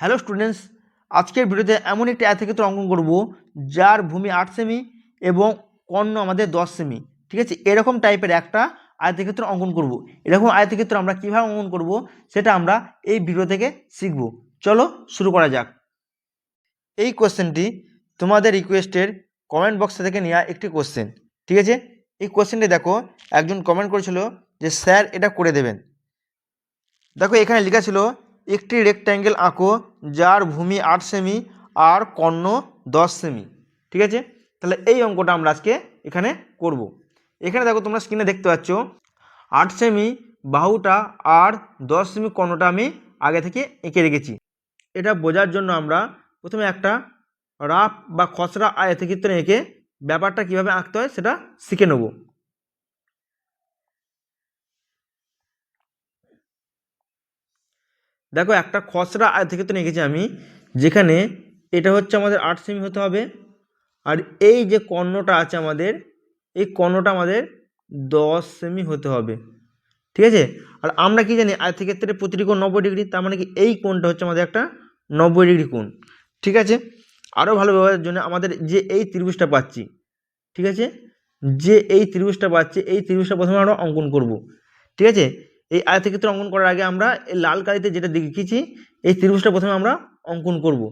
Hello students, আজকের ভিডিওতে এমন একটি আয়তক্ষেত্র অঙ্কন করব যার ভূমি 8 সেমি এবং কর্ণ আমাদের 10 সেমি। ঠিক আছে, এরকম টাইপের একটা আয়তক্ষেত্র অঙ্কন করব। এরকম আয়তক্ষেত্র আমরা কিভাবে অঙ্কন করব সেটা আমরা এই ভিডিও থেকে শিখব। চলো শুরু করা যাক। এই কোশ্চেনটি তোমাদের রিকোয়েস্টের কমেন্ট বক্স থেকে নেওয়া একটি কোশ্চেন। ঠিক আছে, এই কোশ্চেনটি দেখো, একজন কমেন্ট করেছিল যে স্যার এটা করে দেবেন। দেখো এখানে লেখা ছিল একটি রেক্ট্যাঙ্গেল আঁকো যার ভূমি 8 সেমি আর কর্ণ 10 সেমি। ঠিক আছে, তাহলে এই অঙ্কটা আমরা আজকে এখানে করব। এখানে দেখো তোমরা স্ক্রিনে দেখতে পাচ্ছ 8 সেমি বাহুটা আর 10 সেমি কর্ণটা আমি আগে থেকে এঁকে রেখেছি। এটা বোঝার জন্য আমরা প্রথমে একটা রাফ বা খসড়া আয়তক্ষেত্র এঁকে ব্যাপারটা কিভাবে আঁকতে হয় সেটা শিখে নেব। দেখো একটা খসড়া আয়তক্ষেত্র এঁকেছি আমি, যেখানে এটা হচ্ছে আমাদের 8 সেমি হতে হবে, আর এই যে কর্ণটা আছে আমাদের, এই কর্ণটা আমাদের 10 সেমি হতে হবে। ঠিক আছে, আর আমরা কি জানি আয়তক্ষেত্রের প্রতিটি কোণ 90 ডিগ্রি, তার মানে কি এই কোণটা হচ্ছে আমাদের একটা 90 ডিগ্রি কোণ। ঠিক আছে, আরও ভালো ব্যবহারের জন্য আমাদের যে এই ত্রিভুজটা পাচ্ছি, ঠিক আছে, যে এই ত্রিভুজটা পাচ্ছি, এই ত্রিভুজটা প্রথমে আমরা অঙ্কন করব। ঠিক আছে, এই আয়তক্ষেত্র অঙ্কন করার আগে আমরা এই লাল কালিতে যেটা দেখিয়েছি এই ত্রিভুজটা প্রথমে আমরা অঙ্কন করব।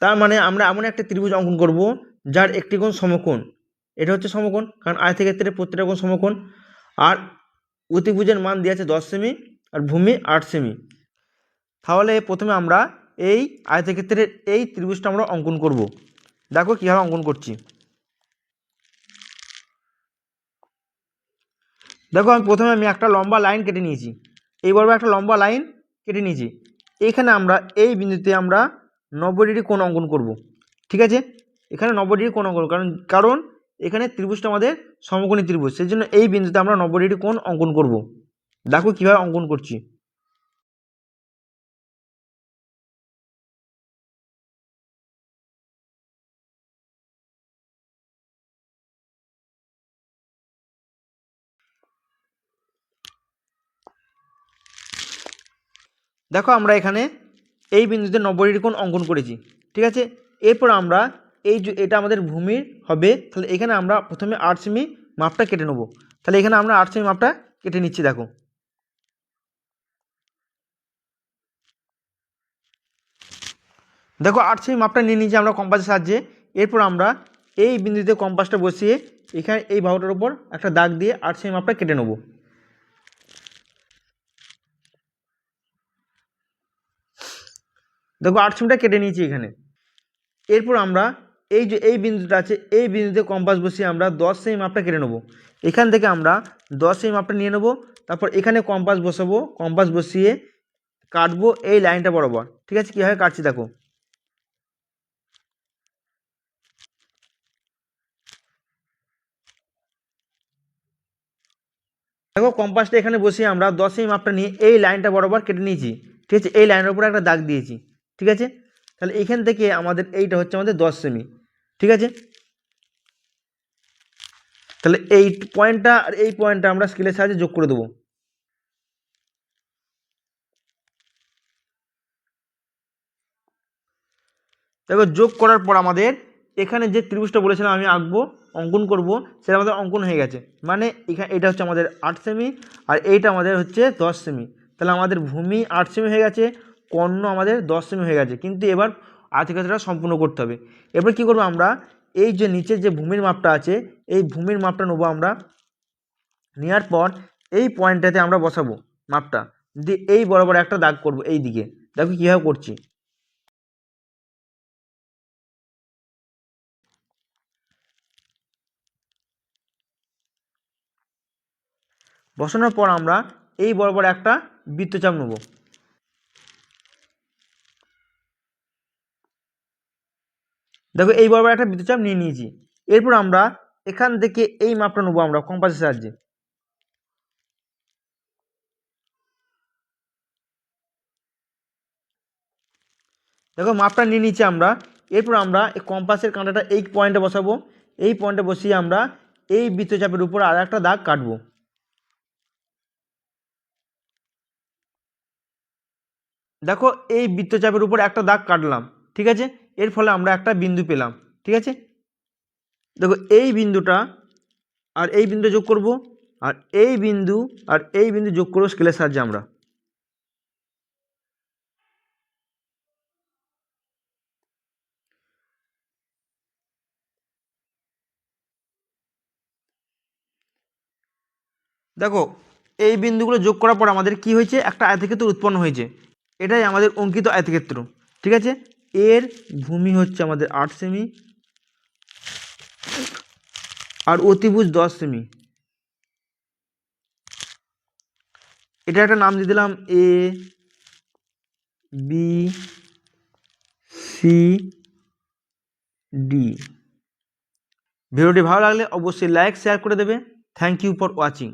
তার মানে আমরা এমন একটা ত্রিভুজ অঙ্কন করব যার একটি কোণ সমকোণ। এটা হচ্ছে সমকোণ, কারণ আয়তক্ষেত্রের প্রত্যেকটা কোণ সমকোণ। আর অতিভুজের মান দেওয়া আছে 10 সেমি আর ভূমি 8 সেমি। তাহলে প্রথমে আমরা এই আয়তক্ষেত্রের এই ত্রিভুজটা আমরা অঙ্কন করব। দেখো কীভাবে অঙ্কন করছি। দেখো প্রথমে একটা লম্বা লাইন কেটে নিয়েছি, এইবার একটা লম্বা লাইন কেটে নিয়েছি। এইখানে আমরা এই বিন্দুতে আমরা 90 ডিগ্রি কোণ অঙ্কন করব। ঠিক আছে, এখানে 90 ডিগ্রি কোণ অঙ্কন, কারণ এখানে ত্রিভুজটা আমাদের সমকোণী ত্রিভুজ, সেই জন্য এই বিন্দুতে আমরা 90 ডিগ্রি কোণ অঙ্কন করব। দেখো কীভাবে অঙ্কন করছি। দেখো আমরা এখানে এই বিন্দুতে 90 ডিগ্রি কোণ অঙ্কন করেছি। ঠিক আছে, এরপর আমরা এই যে এটা আমাদের ভূমির হবে, তাহলে এখানে আমরা প্রথমে 8 সেমি মাপটা কেটে নেব। তাহলে এখানে আমরা 8 সেমি মাপটা কেটে নিচ্ছি। দেখো দেখো 8 সেমি মাপটা নিয়ে নিয়েছি আমরা কম্পাসের সাহায্যে। এরপর আমরা এই বিন্দুতে কম্পাসটা বসিয়ে এখানে এই বাহুটার উপর একটা দাগ দিয়ে 8 সেমি মাপটা কেটে নেব। দেখো 8 সেমিটা কেটে নিয়েছি এখানে। এরপর আমরা এই যে এই বিন্দুটা আছে, এই বিন্দুতে কম্পাস বসিয়ে আমরা 10 সেমি মাপটা কেটে নেব। এখান থেকে আমরা 10 সেমি মাপটা নিয়ে নেব, তারপর এখানে কম্পাস বসাবো, কম্পাস বসিয়ে কাটবো এই লাইনটা বরাবর। ঠিক আছে, কীভাবে কাটছি দেখো। দেখো কম্পাসটা এখানে বসিয়ে আমরা 10 সেমি মাপটা নিয়ে এই লাইনটা বরাবর কেটে নিয়েছি। ঠিক আছে, এই লাইনের উপরে একটা দাগ দিয়েছি। ঠিক আছে, তাহলে এখান থেকে আমাদের এইটা হচ্ছে আমাদের 10 সেমি। ঠিক আছে, তাহলে এই পয়েন্টটা আর এই পয়েন্টটা আমরা স্কেলের সাহায্যে যোগ করে দেবো। দেখো যোগ করার পর আমাদের এখানে যে ত্রিভুজটা বলেছিলাম আমি আঁকবো, অঙ্কন করব, সেটা আমাদের অঙ্কন হয়ে গেছে। মানে এখানে এটা হচ্ছে আমাদের 8 সেমি আর এইটা আমাদের হচ্ছে 10 সেমি। তাহলে আমাদের ভূমি 8 সেমি হয়ে গেছে, কর্ণ আমাদের 10 সেমি হয়ে গেছে। কিন্তু এবার আয়তক্ষেত্রটা সম্পূর্ণ করতে হবে। এবার কি করবো আমরা, এই যে নিচের যে ভূমির মাপটা আছে এই ভূমির মাপটা নেবো আমরা। নেওয়ার পর এই পয়েন্টটাতে আমরা বসাবো মাপটা, দিয়ে এই বরাবর একটা দাগ করব এই দিকে। দেখো কীভাবে করছি। বসানোর পর আমরা এই বরাবর একটা বৃত্তচাপ নেব। দেখো এই বরাবর একটা বৃত্তচাপ নিয়ে নিয়েছি। এরপর আমরা এখান থেকে এই মাপটা নেবো আমরা কম্পাসের সাহায্যে। দেখো মাপটা নিয়ে নিচ্ছি আমরা। এরপর আমরা এই কম্পাসের কাঁটাটা এই পয়েন্টে বসাবো। এই পয়েন্টে বসিয়ে আমরা এই বৃত্তচাপের উপর আর একটা দাগ কাটবো। দেখো এই বৃত্তচাপের উপর একটা দাগ কাটলাম, ঠিক আছে, এর ফলে আমরা একটা বিন্দু পেলাম, ঠিক আছে। দেখো এই বিন্দুটা আর এই বিন্দু যোগ করব, আর এই বিন্দু আর এই বিন্দু যোগ করবো স্কেলের সাহায্যে আমরা। দেখো এই বিন্দুগুলো যোগ করার পর আমাদের কি হয়েছে, একটা আয়তক্ষেত্র উৎপন্ন হয়েছে। এটাই আমাদের অঙ্কিত আয়তক্ষেত্র, ঠিক আছে। এর ভূমি হচ্ছে আমাদের 8 সেমি আর অতিভুজ 10 সেমি। এটা একটা নাম দিয়ে দিলাম এ বি সি ডি। ভিডিওটি ভালো লাগলে অবশ্যই লাইক শেয়ার করে দেবে। Thank you for watching.